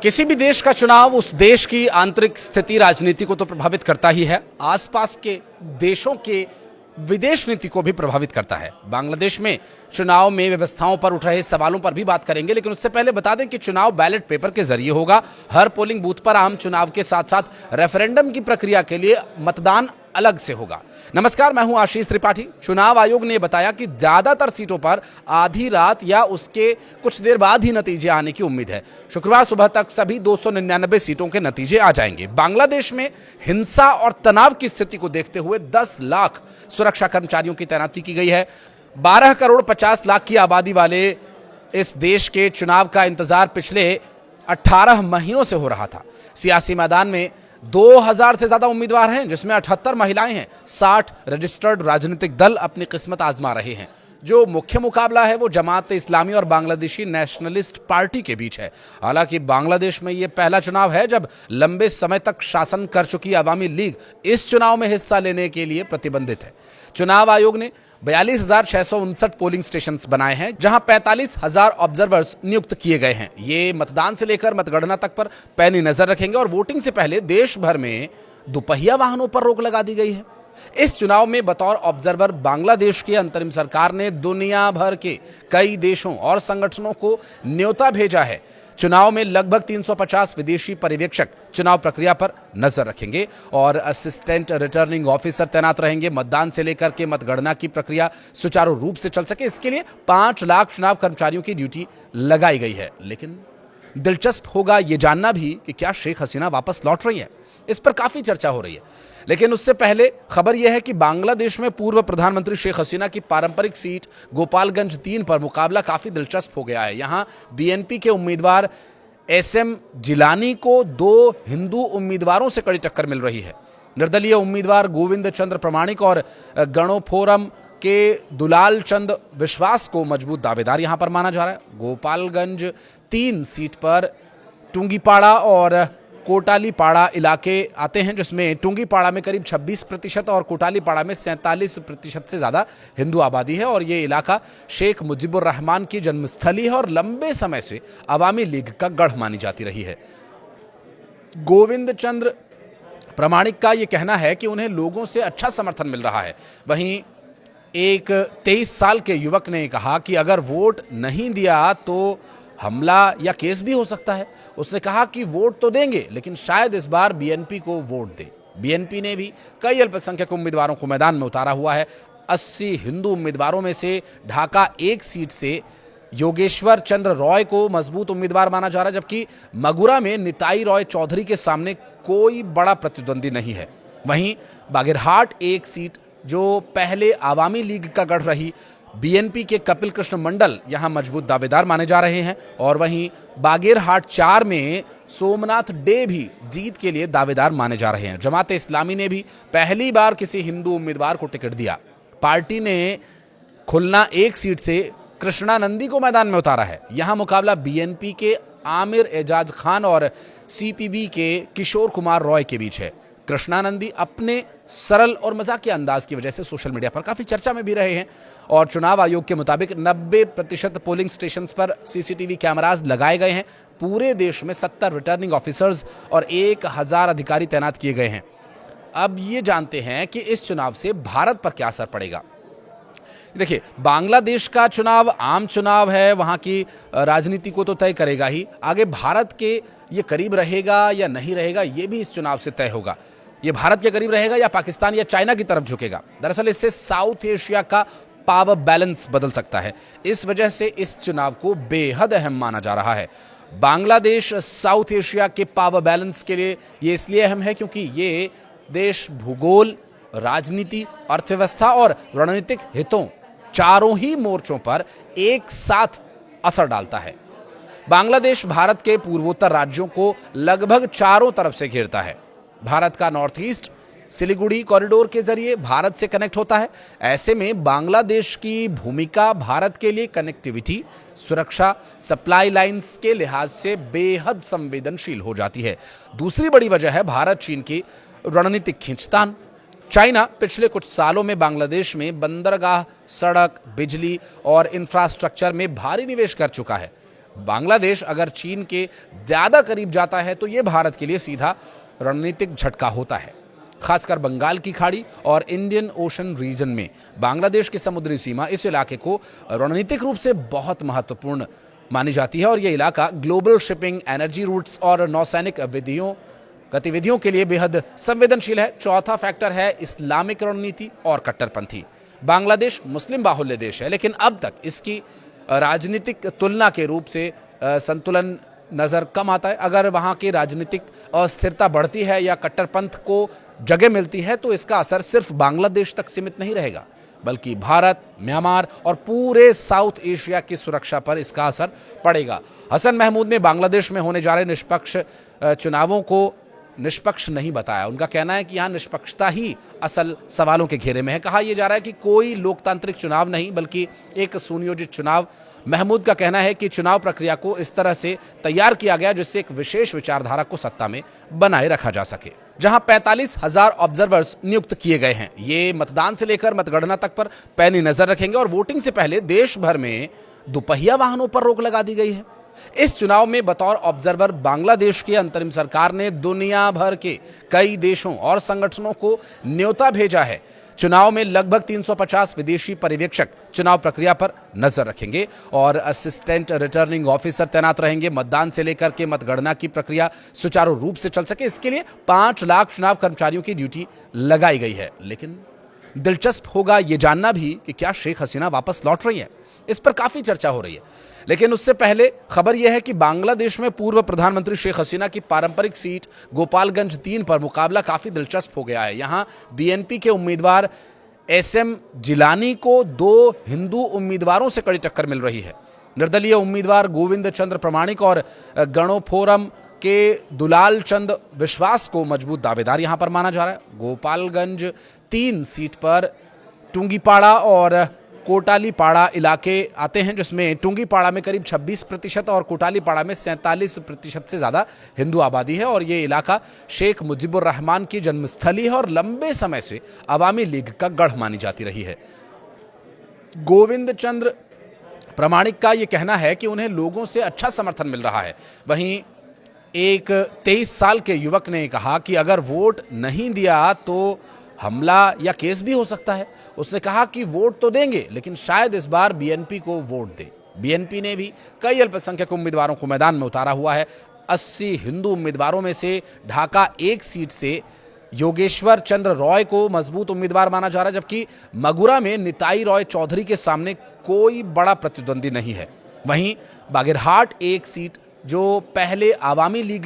किसी भी देश का चुनाव उस देश की आंतरिक स्थिति राजनीति को तो प्रभावित करता ही है, आसपास के देशों के विदेश नीति को भी प्रभावित करता है। बांग्लादेश में चुनाव में व्यवस्थाओं पर उठ रहे सवालों पर भी बात करेंगे, लेकिन उससे पहले बता दें कि चुनाव बैलेट पेपर के जरिए होगा। हर पोलिंग बूथ पर आम चुनाव के साथ साथ रेफरेंडम की प्रक्रिया के लिए मतदान अलग से होगा। नमस्कार, मैं हूं आशीष त्रिपाठी। चुनाव आयोग ने बताया कि ज्यादातर सीटों पर आधी रात या उसके कुछ देर बाद ही नतीजे आने की उम्मीद है। शुक्रवार सुबह तक सभी 299 सीटों के नतीजे आ जाएंगे। बांग्लादेश में हिंसा और तनाव की स्थिति को देखते हुए 10 लाख सुरक्षा कर्मचारियों की तैनाती की गई है। 12 करोड़ 50 लाख की आबादी वाले इस देश के चुनाव का इंतजार पिछले 18 महीनों से हो रहा था। सियासी मैदान में 2000 से ज्यादा उम्मीदवार हैं, जिसमें 78 महिलाएं हैं। 60 रजिस्टर्ड राजनीतिक दल अपनी किस्मत आजमा रहे हैं। जो मुख्य मुकाबला है वो जमात इस्लामी और बांग्लादेशी नेशनलिस्ट पार्टी के बीच है। हालांकि बांग्लादेश में ये पहला चुनाव है जब लंबे समय तक शासन कर चुकी अवामी लीग इस चुनाव में हिस्सा लेने के लिए प्रतिबंधित है। चुनाव आयोग ने 42,659 पोलिंग स्टेशन बनाए हैं, जहां 45,000 ऑब्जर्वर्स नियुक्त किए गए हैं। ये मतदान से लेकर मतगणना तक पर पैनी नजर रखेंगे और वोटिंग से पहले देश भर में दुपहिया वाहनों पर रोक लगा दी गई है। इस चुनाव में बतौर ऑब्जर्वर बांग्लादेश की अंतरिम सरकार ने दुनिया भर के कई देशों और संगठनों को न्योता भेजा है। चुनाव में लगभग 350 विदेशी पर्यवेक्षक चुनाव प्रक्रिया पर नजर रखेंगे और असिस्टेंट रिटर्निंग ऑफिसर तैनात रहेंगे। मतदान से लेकर के मतगणना की प्रक्रिया सुचारू रूप से चल सके, इसके लिए 5 लाख चुनाव कर्मचारियों की ड्यूटी लगाई गई है। लेकिन दिलचस्प होगा यह जानना भी कि क्या शेख हसीना वापस लौट रही है। इस पर काफी चर्चा हो रही है, लेकिन उससे पहले खबर यह है कि बांग्लादेश में पूर्व प्रधानमंत्री शेख हसीना की पारंपरिक सीट गोपालगंज 3 पर मुकाबला काफी दिलचस्प हो गया है। यहां बीएनपी के उम्मीदवार एसएम जिलानी को 2 हिंदू उम्मीदवारों से कड़ी टक्कर मिल रही है। निर्दलीय उम्मीदवार गोविंद चंद्र प्रमाणिक और गणो फोरम के दुलाल चंद विश्वास को मजबूत दावेदार यहां पर माना जा रहा है। गोपालगंज 3 सीट पर टुंगीपाड़ा और कोटालीपाड़ा इलाके आते हैं, जिसमें टुंगीपाड़ा में करीब 26% और कोटालीपाड़ा में 47% से ज़्यादा हिंदू आबादी है। और ये इलाका शेख मुजीबुर रहमान की जन्मस्थली है और लंबे समय से अवामी लीग का गढ़ मानी जाती रही है। गोविंद चंद्र प्रमाणिक का ये कहना है कि उन्हें लोगों से अच्छा समर्थन मिल रहा है। वहीं एक 23 साल के युवक ने कहा कि अगर वोट नहीं दिया तो हमला या केस भी हो सकता है। उसने कहा कि वोट तो देंगे, लेकिन शायद इस बार बीएनपी को वोट दे। बीएनपी ने भी कई अल्पसंख्यक उम्मीदवारों को मैदान में उतारा हुआ है। 80 हिंदू उम्मीदवारों में से ढाका 1 सीट से योगेश्वर चंद्र रॉय को मजबूत उम्मीदवार माना जा रहा है, जबकि मगुरा में निताई रॉय चौधरी के सामने कोई बड़ा प्रतिद्वंदी नहीं है। वहीं बागेरहाट 1 सीट जो पहले आवामी लीग का गढ़ रही, बीएनपी के कपिल कृष्ण मंडल यहां मजबूत दावेदार माने जा रहे हैं। और वहीं बागेरहाट 4 में सोमनाथ डे भी जीत के लिए दावेदार माने जा रहे हैं। जमात इस्लामी ने भी पहली बार किसी हिंदू उम्मीदवार को टिकट दिया। पार्टी ने खुलना 1 सीट से कृष्णानंदी को मैदान में उतारा है। यहां मुकाबला बीएनपी के आमिर एजाज खान और सीपीबी के किशोर कुमार रॉय के बीच है। कृष्णानंदी अपने सरल और मजाकिया अंदाज की वजह से सोशल मीडिया पर काफी चर्चा में भी रहे हैं। और चुनाव आयोग के मुताबिक 90% पोलिंग स्टेशंस पर सीसीटीवी कैमरास लगाए गए हैं। पूरे देश में 70 रिटर्निंग ऑफिसर्स और 1000 अधिकारी तैनात किए गए हैं। अब ये जानते हैं कि इस चुनाव से भारत पर क्या असर पड़ेगा। देखिए, बांग्लादेश का चुनाव आम चुनाव है, वहां की राजनीति को तो तय करेगा ही। आगे भारत के ये करीब रहेगा या नहीं रहेगा, ये भी इस चुनाव से तय होगा। ये भारत के करीब रहेगा या पाकिस्तान या चाइना की तरफ झुकेगा। दरअसल इससे साउथ एशिया का पावर बैलेंस बदल सकता है। इस वजह से इस चुनाव को बेहद अहम माना जा रहा है। बांग्लादेश साउथ एशिया के पावर बैलेंस के लिए ये इसलिए अहम है क्योंकि ये देश भूगोल, राजनीति, अर्थव्यवस्था और रणनीतिक हितों चारों ही मोर्चों पर एक साथ असर डालता है। बांग्लादेश भारत के पूर्वोत्तर राज्यों को लगभग चारों तरफ से घेरता है। भारत का नॉर्थ ईस्ट सिलीगुड़ी कॉरिडोर के जरिए भारत से कनेक्ट होता है। ऐसे में बांग्लादेश की भूमिका भारत के लिए कनेक्टिविटी, सुरक्षा, सप्लाई लाइंस के लिहाज से बेहद संवेदनशील हो जाती है। दूसरी बड़ी वजह है भारत चीन की रणनीतिक खींचतान। चाइना पिछले कुछ सालों में बांग्लादेश में बंदरगाह, सड़क, बिजली और इंफ्रास्ट्रक्चर में भारी निवेश कर चुका है। बांग्लादेश अगर चीन के ज्यादा करीब जाता है तो यह भारत के लिए सीधा रणनीतिक झटका होता है। खासकर बंगाल की खाड़ी और इंडियन ओशन रीजन में बांग्लादेश की समुद्री सीमा इस इलाके को रणनीतिक रूप से बहुत महत्वपूर्ण मानी जाती है और यह इलाका ग्लोबल शिपिंग, एनर्जी रूट्स और नौसैनिक गतिविधियों के लिए बेहद संवेदनशील है। चौथा फैक्टर है इस्लामिक रणनीति और कट्टरपंथी। बांग्लादेश मुस्लिम बाहुल्य देश है, लेकिन अब तक इसकी राजनीतिक तुलना के रूप से संतुलन नजर कम आता है। अगर वहां की राजनीतिक अस्थिरता बढ़ती है या कट्टरपंथ को जगह मिलती है तो इसका असर सिर्फ बांग्लादेश तक सीमित नहीं रहेगा, बल्कि भारत, म्यांमार और पूरे साउथ एशिया की सुरक्षा पर इसका असर पड़ेगा। हसन महमूद ने बांग्लादेश में होने जा रहे निष्पक्ष चुनावों को निष्पक्ष नहीं बताया। उनका कहना है कि यहां निष्पक्षता ही असल सवालों के घेरे में है। कहा यह जा रहा है कि कोई लोकतांत्रिक चुनाव नहीं बल्कि एक सुनियोजित चुनाव। महमूद का कहना है कि चुनाव प्रक्रिया को इस तरह से तैयार किया गया जिससे एक विशेष विचारधारा को सत्ता में बनाए रखा जा सके। जहां 45,000 ऑब्जर्वर्स नियुक्त किए गए हैं, ये मतदान से लेकर मतगणना तक पर पैनी नजर रखेंगे और वोटिंग से पहले देश भर में दुपहिया वाहनों पर रोक लगा दी गई है। इस चुनाव में बतौर ऑब्जर्वर बांग्लादेश की अंतरिम सरकार ने दुनिया भर के कई देशों और संगठनों को न्योता भेजा है। चुनाव में लगभग 350 विदेशी पर्यवेक्षक चुनाव प्रक्रिया पर नजर रखेंगे और असिस्टेंट रिटर्निंग ऑफिसर तैनात रहेंगे। मतदान से लेकर के मतगणना की प्रक्रिया सुचारू रूप से चल सके, इसके लिए 5 लाख चुनाव कर्मचारियों की ड्यूटी लगाई गई है। लेकिन दिलचस्प होगा यह जानना भी कि क्या शेख हसीना वापस लौट रही है। इस पर काफी चर्चा हो रही है, लेकिन उससे पहले खबर यह है कि बांग्लादेश में पूर्व प्रधानमंत्री शेख हसीना की पारंपरिक सीट गोपालगंज 3 पर मुकाबला काफी दिलचस्प हो गया है। यहां बीएनपी के उम्मीदवार एसएम जिलानी को 2 हिंदू उम्मीदवारों से कड़ी टक्कर मिल रही है। निर्दलीय उम्मीदवार गोविंद चंद्र प्रमाणिक और गणोफोरम के दुलाल चंद विश्वास को मजबूत दावेदार यहां पर माना जा रहा है। गोपालगंज 3 सीट पर टुंगीपाड़ा और कोटालीपाड़ा इलाके आते हैं, जिसमें टुंगीपाड़ा में करीब 26% और कोटालीपाड़ा में 47% से ज्यादा हिंदू आबादी है और ये इलाका शेख मुजीबुर रहमान की जन्मस्थली है और लंबे समय से अवामी लीग का गढ़ मानी जाती रही है। गोविंद चंद्र प्रमाणिक का यह कहना है कि उन्हें लोगों से अच्छा समर्थन मिल रहा है। वहीं एक 23 साल के युवक ने कहा कि अगर वोट नहीं दिया तो हमला या केस भी हो सकता है। उसने कहा कि वोट तो देंगे लेकिन शायद इस बार बीएनपी को वोट दे। बीएनपी ने भी कई अल्पसंख्यक उम्मीदवारों को मैदान में उतारा हुआ है। 80 हिंदू उम्मीदवारों में से ढाका 1 सीट से योगेश्वर चंद्र रॉय को मजबूत उम्मीदवार माना जा रहा है, जबकि मगुरा में निताई रॉय चौधरी के सामने कोई बड़ा प्रतिद्वंदी नहीं है। वहीं बागेरहाट 1 सीट जो पहले आवामी लीग